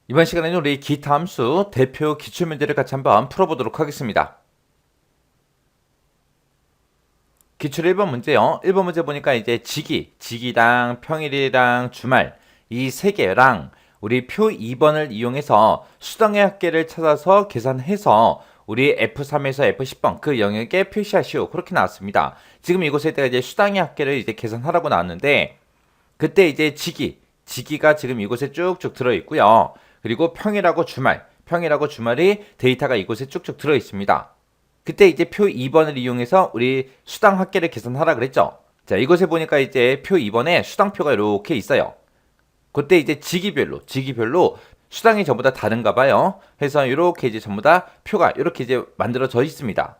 이번 시간에는 우리 기타 함수 대표 기출문제를 같이 한번 풀어보도록 하겠습니다. 기출 1번 문제요. 1번 문제 보니까 이제 지기랑 평일이랑 주말 이 세 개랑 우리 표 2번을 이용해서 수당의 합계를 찾아서 계산해서 우리 F3에서 F10번 그 영역에 표시하시오. 그렇게 나왔습니다. 지금 이곳에다가 이제 수당의 합계를 이제 계산하라고 나왔는데 그때 이제 지기가 지금 이곳에 쭉쭉 들어 있고요. 그리고 평일하고 주말이 데이터가 이곳에 쭉쭉 들어 있습니다. 그때 이제 표 2번을 이용해서 우리 수당 합계를 계산하라 그랬죠. 자, 이곳에 보니까 이제 표 2번에 수당표가 이렇게 있어요. 그때 이제 지기별로 수당이 전부 다 다른가 봐요. 해서 이렇게 이제 전부 다 표가 이렇게 이제 만들어져 있습니다.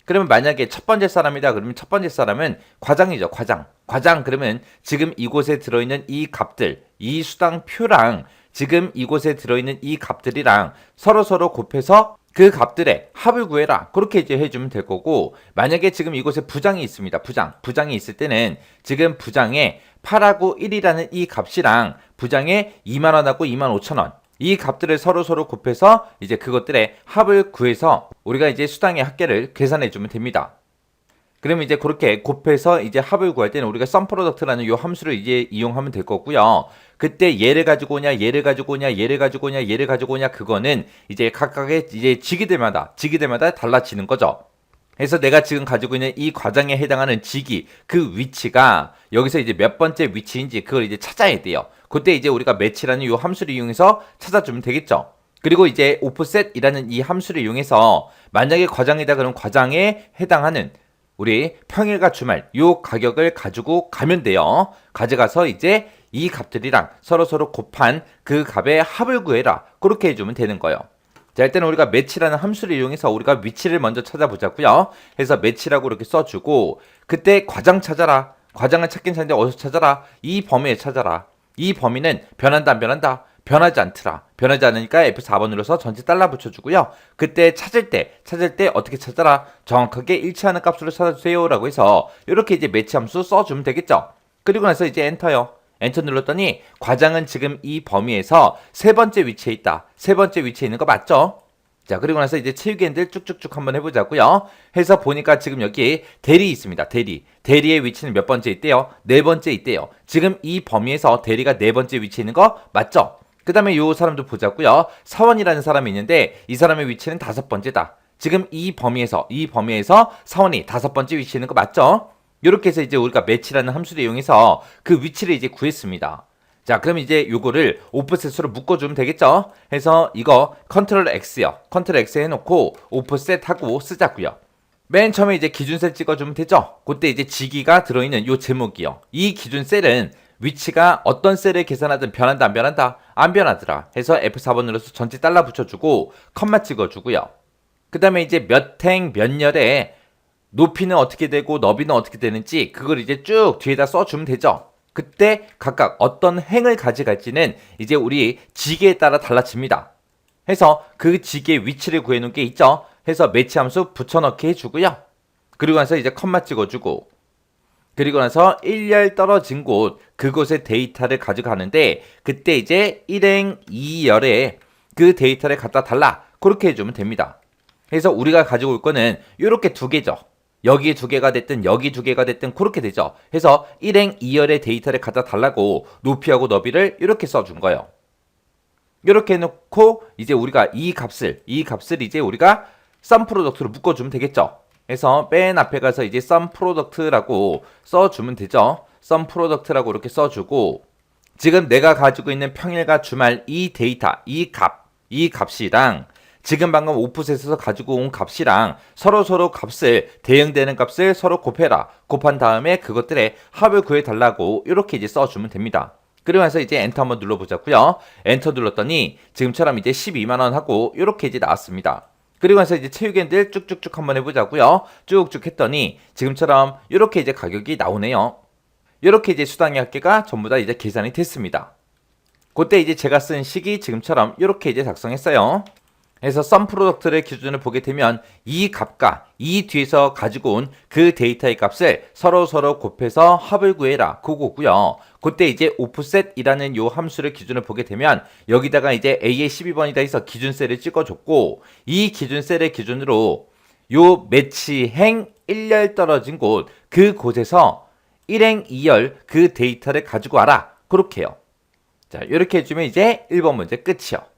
그러면 만약에 첫 번째 사람이다 그러면 첫 번째 사람은 과장이죠. 과장 그러면 지금 이곳에 들어있는 이 값들, 이 수당표랑 지금 이곳에 들어있는 이 값들이랑 서로 곱해서 그 값들의 합을 구해라. 그렇게 이제 해주면 될 거고, 만약에 지금 이곳에 부장이 있습니다. 부장이 있을 때는 지금 부장에 8하고 1이라는 이 값이랑 부장에 2만원하고 2만 5천원 이 값들을 서로 곱해서 이제 그것들의 합을 구해서 우리가 이제 수당의 합계를 계산해 주면 됩니다. 그러면 이제 그렇게 곱해서 이제 합을 구할 때는 우리가 sum product라는 요 함수를 이제 이용하면 될 거고요. 그때 얘를 가지고 오냐, 얘를 가지고 오냐, 얘를 가지고 오냐, 얘를 가지고 오냐 그거는 이제 각각의 이제 지기들마다 달라지는 거죠. 그래서 내가 지금 가지고 있는 이 과정에 해당하는 지기 그 위치가 여기서 이제 몇 번째 위치인지 그걸 이제 찾아야 돼요. 그때 이제 우리가 매치라는 이 함수를 이용해서 찾아주면 되겠죠. 그리고 이제 offset이라는 이 함수를 이용해서 만약에 과장이다 그럼 과장에 해당하는 우리 평일과 주말 요 가격을 가지고 가면 돼요. 가져가서 이제 이 값들이랑 서로 곱한 그 값의 합을 구해라. 그렇게 해주면 되는 거예요. 자, 일단은 우리가 매치라는 함수를 이용해서 우리가 위치를 먼저 찾아보자고요. 해서 매치라고 이렇게 써주고 그때 과장 찾아라. 과장을 찾긴 찾는데 어디서 찾아라? 이 범위에 찾아라. 이 범위는 변한다 안 변한다? 변하지 않더라. 변하지 않으니까 F4번 눌러서 전체 달러 붙여주고요. 그때 찾을 때 어떻게 찾아라? 정확하게 일치하는 값으로 찾아주세요. 라고 해서 이렇게 이제 매치 함수 써주면 되겠죠. 그리고 나서 이제 엔터요. 엔터 눌렀더니 과장은 지금 이 범위에서 세 번째 위치에 있다. 세 번째 위치에 있는 거 맞죠? 자, 그리고 나서 이제 채우기엔들 쭉쭉쭉 한번 해보자고요. 해서 보니까 지금 여기 대리 있습니다. 대리의 위치는 몇 번째 있대요? 네 번째 있대요. 지금 이 범위에서 대리가 네 번째 위치에 있는 거 맞죠? 그 다음에 요 사람도 보자고요. 사원이라는 사람이 있는데 이 사람의 위치는 다섯 번째다. 지금 이 범위에서 사원이 다섯 번째 위치에 있는 거 맞죠? 이렇게 해서 이제 우리가 매치라는 함수를 이용해서 그 위치를 이제 구했습니다. 자, 그럼 이제 요거를 오프셋으로 묶어주면 되겠죠? 해서 이거 컨트롤 X요. 컨트롤 X 해놓고 오프셋 하고 쓰자고요. 맨 처음에 이제 기준셀 찍어주면 되죠? 그때 이제 지기가 들어있는 요 제목이요. 이 기준셀은 위치가 어떤 셀을 계산하든 변한다 안 변한다? 안 변하더라. 해서 F4번 눌러서 전체 달러 붙여주고 컴마 찍어주고요. 그 다음에 이제 몇 행 몇 열에 높이는 어떻게 되고 너비는 어떻게 되는지 그걸 이제 쭉 뒤에다 써주면 되죠. 그때 각각 어떤 행을 가져갈지는 이제 우리 지계에 따라 달라집니다. 해서 그 지계의 위치를 구해놓은 게 있죠. 해서 매치 함수 붙여넣기 해주고요. 그리고 나서 이제 컴마 찍어주고 그리고 나서 1열 떨어진 곳 그곳의 데이터를 가져가는데 그때 이제 1행 2열에 그 데이터를 갖다 달라. 그렇게 해주면 됩니다. 그래서 우리가 가지고 올 거는 이렇게 두 개죠. 여기 두 개가 됐든 여기 두 개가 됐든 그렇게 되죠. 해서 1행 2열의 데이터를 갖다 달라고 높이하고 너비를 이렇게 써준 거예요. 이렇게 해놓고 이제 우리가 이 값을 이제 우리가 sum product로 묶어주면 되겠죠. 그래서 맨 앞에 가서 이제 sum product라고 써주면 되죠. sum product라고 이렇게 써주고 지금 내가 가지고 있는 평일과 주말 이 데이터 이 값이랑 지금 방금 오프셋에서 가지고 온 값이랑 서로 값을 대응되는 값을 서로 곱해라. 곱한 다음에 그것들의 합을 구해달라고 이렇게 이제 써주면 됩니다. 그리고 나서 이제 엔터 한번 눌러보자고요. 엔터 눌렀더니 지금처럼 이제 12만원 하고 이렇게 이제 나왔습니다. 그리고 나서 이제 채우기엔들 쭉쭉쭉 한번 해보자고요. 쭉쭉 했더니 지금처럼 이렇게 이제 가격이 나오네요. 이렇게 이제 수당의 합계가 전부 다 이제 계산이 됐습니다. 그때 이제 제가 쓴 식이 지금처럼 이렇게 이제 작성했어요. 그래서 썸 프로덕트를 기준으로 보게 되면 이 값과 이 뒤에서 가지고 온 그 데이터의 값을 서로 곱해서 합을 구해라 그거고요. 그때 이제 오프셋이라는 요 함수를 기준으로 보게 되면 여기다가 이제 A의 12번이다 해서 기준셀을 찍어줬고 이 기준셀을 기준으로 요 매치행 1열 떨어진 곳 그곳에서 1행 2열 그 데이터를 가지고 와라 그렇게요. 자, 이렇게 해주면 이제 1번 문제 끝이요.